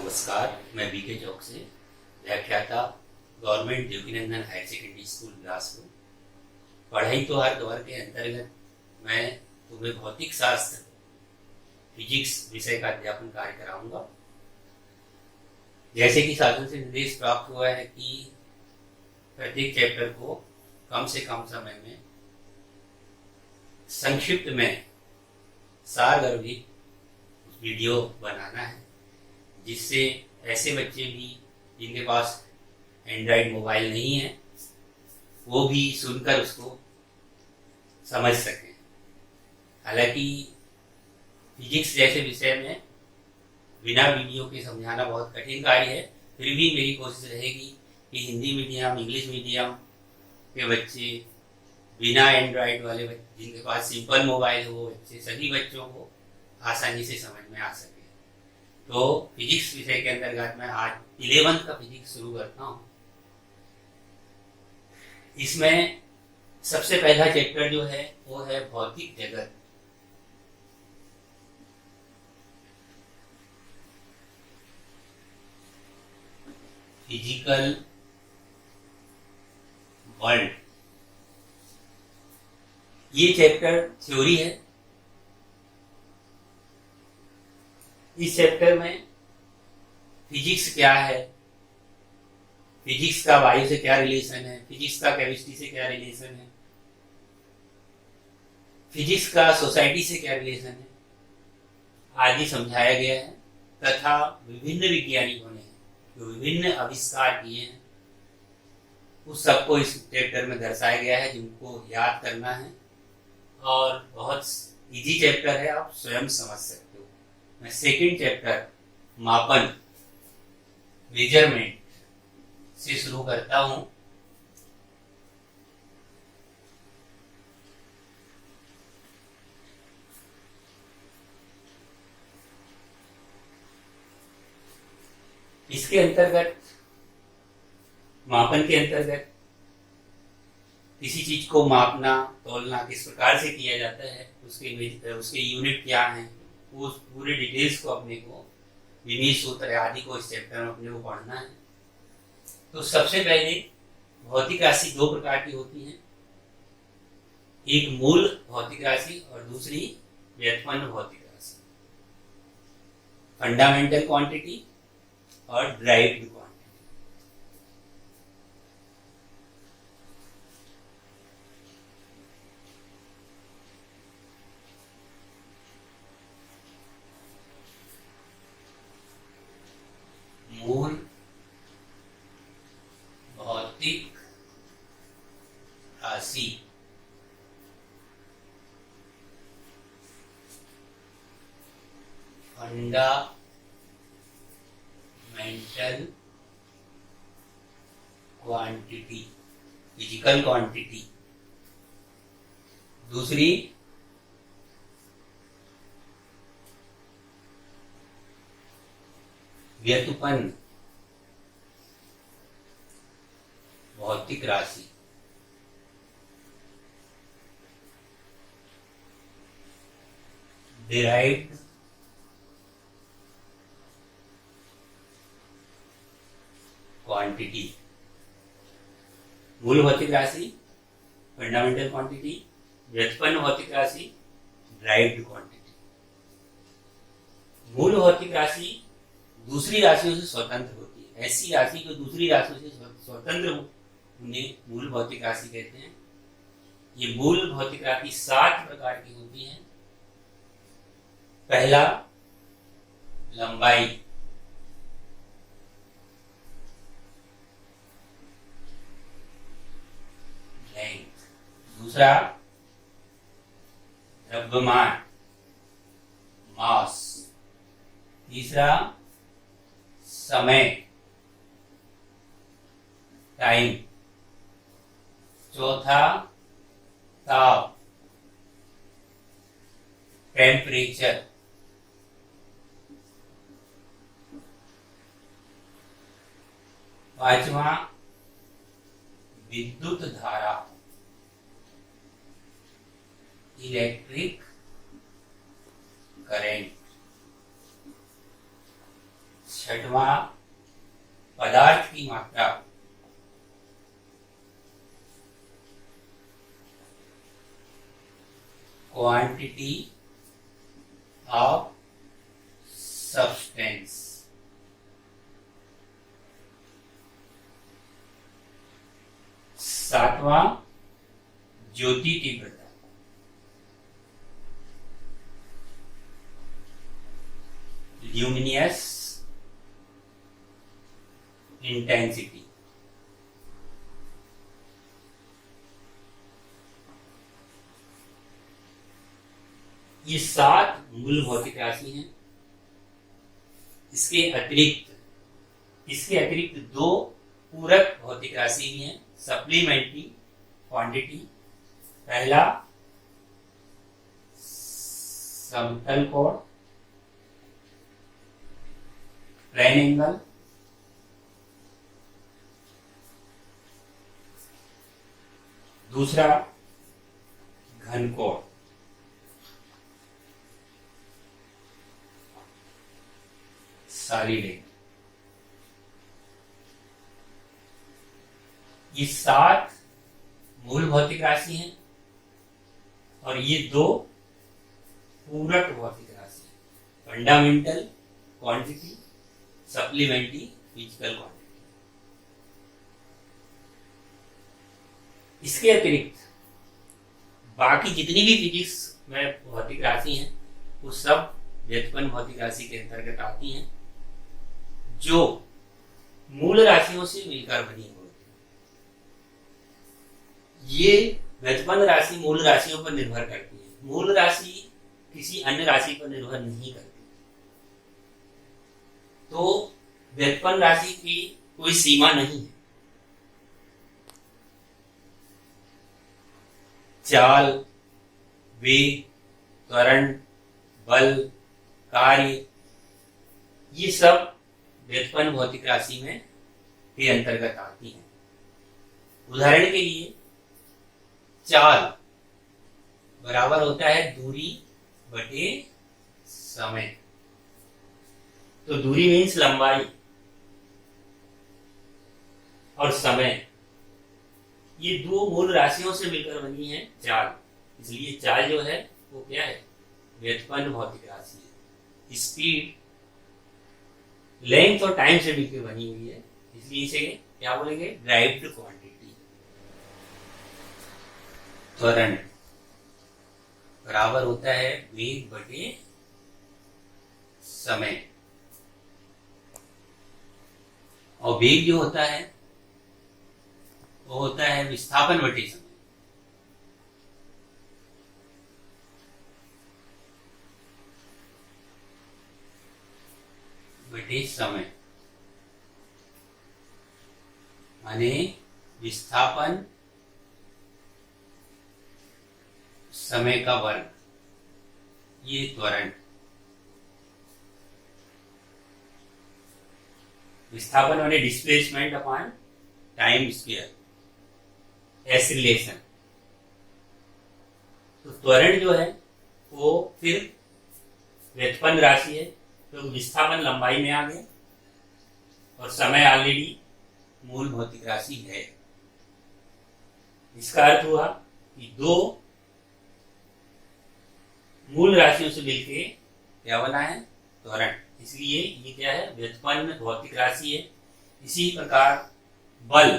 नमस्कार, मैं बीके चौक से व्याख्याता government Devkinandan higher secondary school Bilaspur. पढ़ाई तो हर दौर के अंतर्गत मैं तुम्हें भौतिक शास्त्र फिजिक्स विषय का अध्यापन कार्य कराऊंगा। जैसे कि शासन से निर्देश प्राप्त हुआ है कि प्रत्येक चैप्टर को कम से कम समय में संक्षिप्त में सारगर्भित वीडियो बनाना है, जिससे ऐसे बच्चे भी जिनके पास एंड्रॉयड मोबाइल नहीं है वो भी सुनकर उसको समझ सकें। हालांकि फिजिक्स जैसे विषय में बिना वीडियो के समझाना बहुत कठिन कार्य है, फिर भी मेरी कोशिश रहेगी कि हिंदी मीडियम, इंग्लिश मीडियम के बच्चे, बिना एंड्रॉयड वाले बच्चे, जिनके पास सिंपल मोबाइल हो, बच्चे सभी बच्चों को आसानी से समझ में आ सके। तो फिजिक्स विषय के अंतर्गत मैं आज 11th का फिजिक्स शुरू करता हूँ। इसमें सबसे पहला चैप्टर जो है वो है भौतिक जगत। Physical world. ये चैप्टर थ्योरी है। इस चैप्टर में फिजिक्स क्या है, फिजिक्स का वायु से क्या रिलेशन है, फिजिक्स का केमिस्ट्री से क्या रिलेशन है, फिजिक्स का सोसाइटी से क्या रिलेशन है आदि समझाया गया है। तथा विभिन्न वैज्ञानिकों ने जो विभिन्न आविष्कार किए हैं उस सबको इस चैप्टर में दर्शाया गया है, जिनको याद करना है। और बहुत इजी चैप्टर है, आप स्वयं समझ सकते हो। मैं सेकंड चैप्टर मापन, मेजरमेंट से शुरू करता हूं। इसके अंतर्गत, मापन के अंतर्गत किसी चीज को मापना, तोलना किस प्रकार से किया जाता है, उसके यूनिट क्या हैं, उस पूरे डिटेल्स को अपने को, विनिश सूत्र आदि को इस चैप्टर में अपने को पढ़ना है। तो सबसे पहले भौतिक राशि दो प्रकार की होती हैं, एक मूल भौतिक राशि और दूसरी व्युत्पन्न भौतिक राशि, फंडामेंटल क्वांटिटी और ड्राइव्ड क्वांटिटी। मूल भौतिक राशि फंडामेंटल क्वांटिटी, फिजिकल क्वांटिटी। दूसरी व्युत्पन्न भौतिक राशि, डिराइव्ड क्वांटिटी। मूल भौतिक राशि फंडामेंटल क्वांटिटी, व्युत्पन्न भौतिक राशि डिराइव्ड क्वांटिटी। मूल भौतिक राशि दूसरी राशियों से स्वतंत्र होती है। ऐसी राशि जो दूसरी राशियों से स्वतंत्र हो उन्हें मूल भौतिक राशि कहते हैं। ये मूल भौतिक राशि 7 प्रकार की होती है। पहला लंबाई, लेंथ। दूसरा द्रव्यमान, मास। तीसरा समय, टाइम। चौथा ताप, टेम्परेचर। पांचवा विद्युत धारा, इलेक्ट्रिक करंट। छठवां पदार्थ की मात्रा क्वांटिटी ऑफ सब्सटेंस। सातवां ज्योति तीव्रता। Luminous intensity. ये 7 मूल भौतिक राशि हैं। इसके अतिरिक्त 2 पूरक भौतिक राशि भी हैं, सप्लीमेंट्री क्वांटिटी। पहला समतल कोण, प्लेन एंगल। दूसरा घन कोण। Solid angle. ये 7 मूल भौतिक राशि हैं और ये 2 पूरक भौतिक राशि हैं, fundamental quantity, supplementary physical quantity. इसके अतिरिक्त बाकी जितनी भी फिजिक्स में भौतिक राशि हैं वो सब व्युत्पन्न भौतिक राशि के अंतर्गत आती हैं, जो मूल राशियों से मिलकर बनी होती है। ये व्युत्पन्न राशि मूल राशियों पर निर्भर करती है। मूल राशि किसी अन्य राशि पर निर्भर नहीं करती। तो व्युत्पन्न राशि की कोई सीमा नहीं है। चाल, वेग, त्वरण, बल, कार्य, ये सब व्युत्पन्न भौतिक राशि में के अंतर्गत आती हैं। उदाहरण के लिए चाल बराबर होता है दूरी बटे समय। तो दूरी मीन्स लंबाई और समय, ये 2 मूल राशियों से मिलकर बनी है चाल। इसलिए चाल जो है वो क्या है? व्युत्पन्न भौतिक राशि है। स्पीड लेंथ और टाइम से मिलकर बनी हुई है, इसलिए इसे क्या बोलेंगे? Derived quantity. त्वरण बराबर होता है वेग बटे समय, और वेग जो होता है वो होता है विस्थापन बटे समय। बटे समय माने विस्थापन समय का वर्ग, ये त्वरण। विस्थापन माने displacement upon time square, S relation. तो त्वरण जो है वो फिर व्युत्पन्न राशि है, तो विस्थापन लंबाई में आ गया और समय ऑलरेडी मूल भौतिक राशि है। इसका अर्थ हुआ कि 2 मूल राशियों से मिलके क्या बना है? त्वरण। इसलिए ये क्या है? व्युत्पन्न भौतिक राशि है। इसी प्रकार बल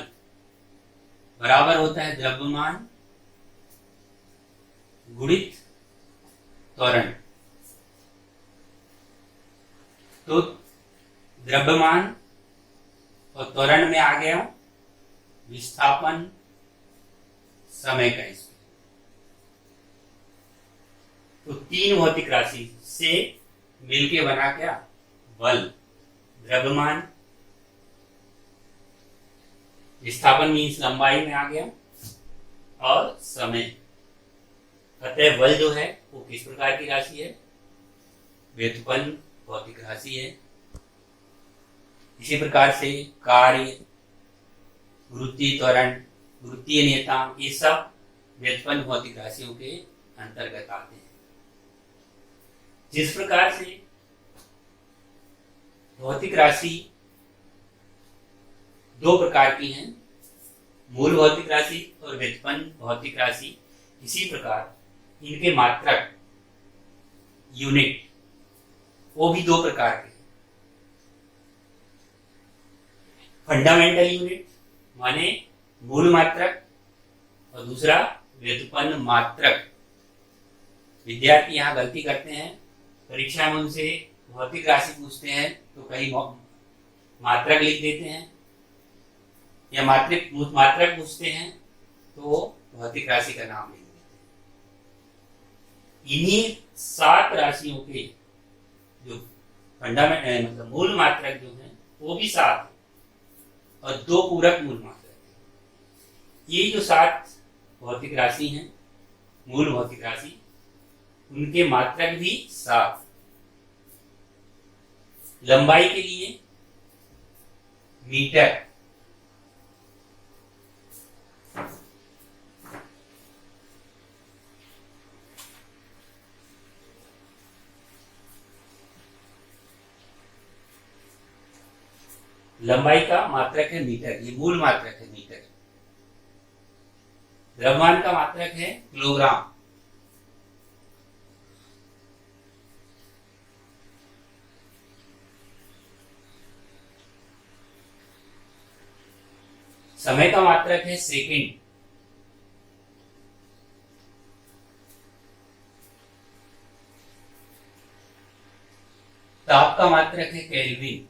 बराबर होता है द्रव्यमान गुणित त्वरण। तो द्रव्यमान और त्वरण में आ गया विस्थापन समय का स्क्वायर। तो 3 भौतिक राशि से मिलके बना क्या? बल। द्रव्यमान, विस्थापन मीन्स लंबाई में आ गया, और समय। अतः बल जो है वो किस प्रकार की राशि है? व्युत्पन्न भौतिक राशि है। इसी प्रकार से कार्य, गुरुत्वीय त्वरण, गुरुत्वीय नियतांक, ये सब व्युत्पन्न भौतिक राशियों के अंतर्गत आते हैं। जिस प्रकार से भौतिक राशि दो प्रकार की हैं, मूल भौतिक राशि और व्युत्पन्न भौतिक राशि। इसी प्रकार इनके मात्रक यूनिट वो भी दो प्रकार के हैं। फंडामेंटल यूनिट माने मूल मात्रक और दूसरा व्युत्पन्न मात्रक। विद्यार्थी यहाँ गलती करते हैं, परीक्षा में उनसे भौतिक राशि पूछते हैं तो कहीं मात्रक लिख देते हैं, या मात्रक पूछते हैं तो भौतिक राशि का नाम लिख देते हैं। इन्हीं 7 राशियों के जो फंडामेंटल मतलब मूल मात्रक जो है वो भी 7 है और 2 पूरक मूल मात्रक है। ये जो 7 भौतिक राशि हैं, मूल भौतिक राशि, उनके मात्रक भी 7। लंबाई के लिए मीटर, लंबाई का मात्रक है मीटर, ये मूल मात्रक है मीटर। द्रव्यमान का मात्रक है किलोग्राम। समय का मात्रक है सेकंड। ताप का मात्रक है केल्विन।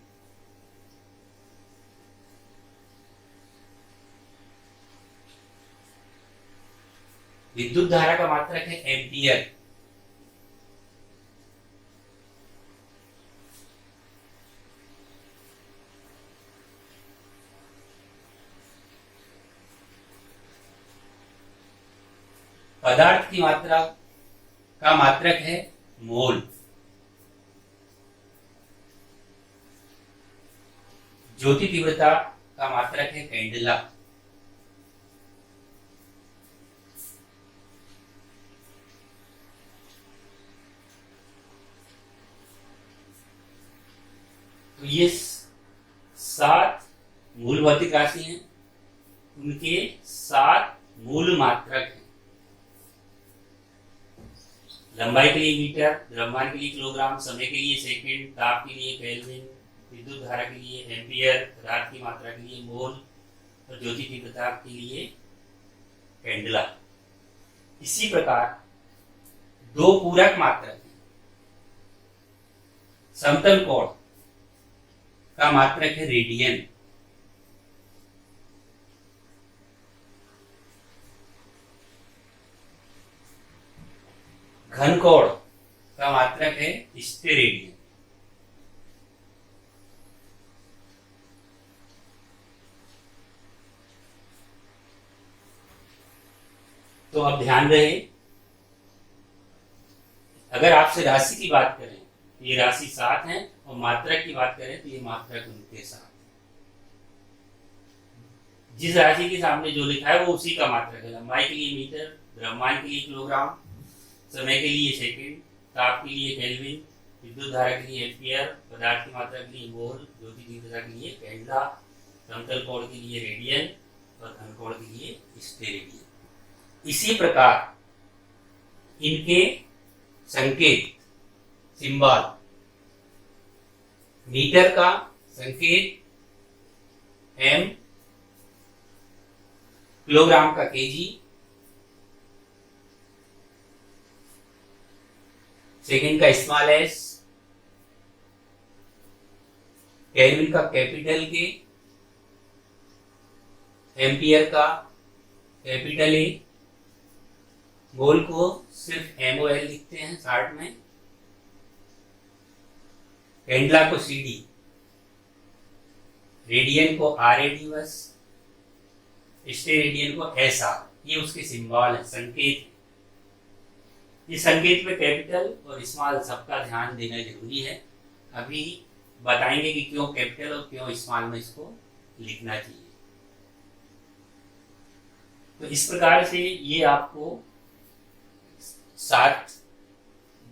विद्युत धारा का मात्रक है एम्पियर। पदार्थ की मात्रा का मात्रक है मोल। ज्योति तीव्रता का मात्रक है कैंडेला। तो ये 7 मूल भौतिक राशि हैं, उनके 7 मूल मात्रक हैं। लंबाई के लिए मीटर, द्रव्यमान के लिए किलोग्राम, समय के लिए सेकंड, ताप के लिए केल्विन, विद्युत धारा के लिए एम्पियर, पदार्थ की मात्रा के लिए मोल और ज्योति तीव्रता के लिए कैंडेला। इसी प्रकार 2 पूरक मात्रक हैं। समतल कोण का मात्रक है रेडियन। घन कोण का मात्रक है स्टेरेडियन। तो अब ध्यान रहे, अगर आपसे राशि की बात करें तो ये राशि 7 है और मात्रक की बात करें तो ये मात्रक उनके 7 है। जिस राशि के सामने जो लिखा है वो उसी का मात्रक है। लंबाई के लिए मीटर, द्रव्यमान के लिए किलोग्राम, समय के लिए सेकंड, ताप के लिए केल्विन, विद्युत धारा के लिए एम्पियर, पदार्थ की मात्रा के लिए मोल, ज्योति तीव्रता के लिए कैंडेला, समतल कोण के लिए रेडियन और घन कोण के लिए स्टेरेडियन। इसी प्रकार इनके संकेत सिंबल, मीटर का संकेत एम, किलोग्राम का केजी, सेकंड का स्मॉल एस, केल्विन का कैपिटल के, एम्पियर का कैपिटल ए, मोल को सिर्फ MOL लिखते हैं शार्ट में, कैंडेला को CD, रेडियन को RAD बस, स्टेरेडियन को SR। ये उसके सिंबल है, संकेत। ये संकेत में कैपिटल और स्मॉल सबका ध्यान देना जरूरी है। अभी बताएंगे कि क्यों कैपिटल और क्यों स्मॉल में इसको लिखना चाहिए। तो इस प्रकार से ये आपको 7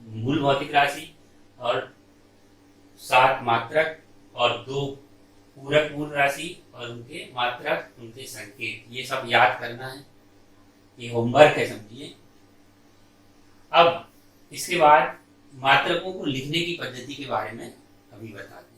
मूल भौतिक राशि और 7 मात्रक और दो पूरक मूल राशि और उनके मात्रक, उनके संकेत, ये सब याद करना है। ये होमवर्क है समझिए। अब इसके बाद मात्रकों को लिखने की पद्धति के बारे में अभी बता दें।